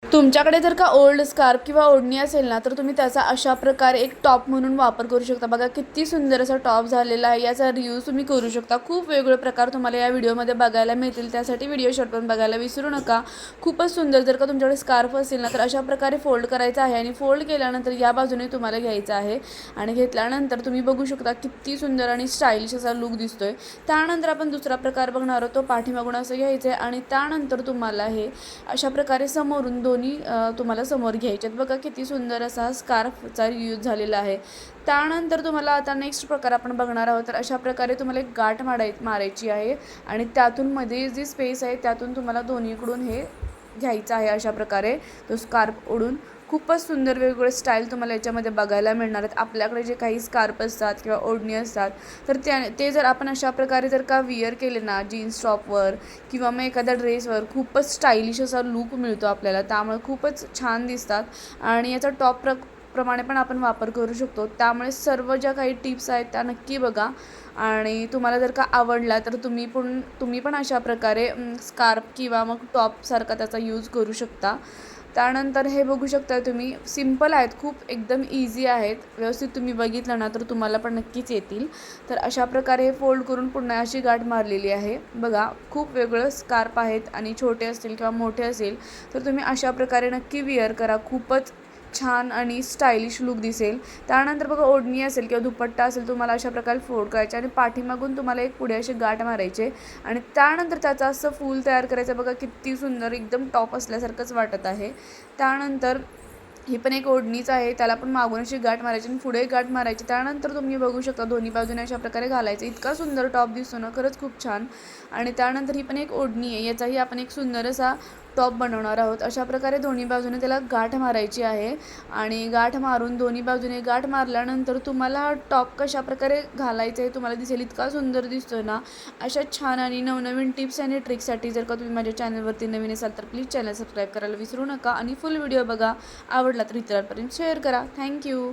तुमच्याकडे जर का ओल्ड स्कार्फ किंवा ओढणी असेल ना, तर तुम्ही त्याचा अशा प्रकारे एक टॉप म्हणून वापर करू शकता. बघा किती सुंदर असा टॉप झालेला आहे. याचा रियूज तुम्ही करू शकता. खूप वेगवेगळे प्रकार तुम्हाला या व्हिडिओमध्ये बघायला मिळतील. त्यासाठी व्हिडिओ शॉर्ट पण बघायला विसरू नका. खूपच सुंदर. जर का तुमच्याकडे स्कार्फ असेल ना, तर अशा प्रकारे फोल्ड करायचा आहे आणि फोल्ड केल्यानंतर या बाजूने तुम्हाला घ्यायचं आहे आणि घेतल्यानंतर तुम्ही बघू शकता किती सुंदर आणि स्टायलिश असा लुक दिसतोय. त्यानंतर आपण दुसरा प्रकार बघणार आहोत. तो पाठीमागून असं घ्यायचं आहे आणि त्यानंतर तुम्हाला हे अशा प्रकारे समोरून दोन्ही तुम्हाला समोर घ्यायचे आहेत. बघा किती सुंदर असा स्कार्फचा यूज झालेला आहे. त्यानंतर तुम्हाला आता नेक्स्ट प्रकार आपण बघणार आहोत. तर अशा प्रकारे तुम्हाला एक गाठ मारायची आहे आणि त्यातून मध्ये जी स्पेस आहे त्यातून तुम्हाला दोन्हीकडून हे घ्यायचं आहे. अशा प्रकारे तो स्कार्फ ओढून खूपच सुंदर वेगवेगळे स्टाईल तुम्हाला याच्यामध्ये बघायला मिळणार आहेत. आपल्याकडे जे काही स्कार्फ असतात किंवा ओढणी असतात तर ते जर आपण अशा प्रकारे जर का विअर केले ना जीन्स टॉपवर किंवा मग एखाद्या ड्रेसवर खूपच स्टायलिश असा लूक मिळतो आपल्याला. त्यामुळे खूपच छान दिसतात आणि याचा टॉप प्रमाणे पण आपण वापर करू शकतो. त्यामुळे सर्व ज्या काही टिप्स आहेत त्या नक्की बघा आणि तुम्हाला जर का आवडला तर तुम्ही पण अशा प्रकारे स्कार्फ किंवा मग टॉपसारखा त्याचा यूज करू शकता. त्यानंतर हे बघू शकता तुम्ही सिंपल आहेत, खूप एकदम इझी आहेत. व्यवस्थित तुम्ही बघितलं ना तर तुम्हाला पण नक्कीच येतील. तर अशा प्रकारे हे फोल्ड करून पुन्हा अशी गाठ मारलेली आहे. बघा खूप वेगळं स्कार्फ आहेत आणि छोटे असतील किंवा मोठे असेल तर तुम्ही अशा प्रकारे नक्की विअर करा. खूपच छान आणि स्टायलिश लूक दिसेल. त्यानंतर बघा ओढणी असेल किंवा दुपट्टा असेल तुम्हाला अशा प्रकारे फोल्ड करायचे आणि पाठीमागून तुम्हाला एक पुढे अशी गाठ मारायचे आणि त्यानंतर त्याचं असं फूल तयार करायचं. बघा किती सुंदर एकदम टॉप असल्यासारखंच वाटत आहे. त्यानंतर ही पण एक ओढणीच आहे. त्याला पण मागून अशी गाठ मारायची आणि पुढे गाठ मारायची. त्यानंतर तुम्ही बघू शकता दोन्ही बाजूने अशा प्रकारे घालायचं. इतका सुंदर टॉप दिसतो ना, खरंच खूप छान. आणि त्यानंतर ही पण एक ओढणी आहे. याचाही आपण एक सुंदर असा टॉप बनवणार आहोत. अशा प्रकारे दोन्ही बाजूने त्याला गाठ मारायची आहे आणि गाठ मारून दोन्ही बाजूने गाठ मारल्यानंतर तुम्हाला हा टॉप कशा प्रकारे घालायचा आहे तुम्हाला दिसेल. इतका सुंदर दिसतो ना. अशा छान आणि नवनवीन टिप्स आणि ट्रिक्ससाठी जर का तुम्ही माझ्या चॅनलवरती नवीन असाल तर प्लीज चॅनल सबस्क्राईब करायला विसरू नका आणि फुल व्हिडिओ बघा. आवडला तर इतरांपर्यंत शेअर करा. थँक्यू.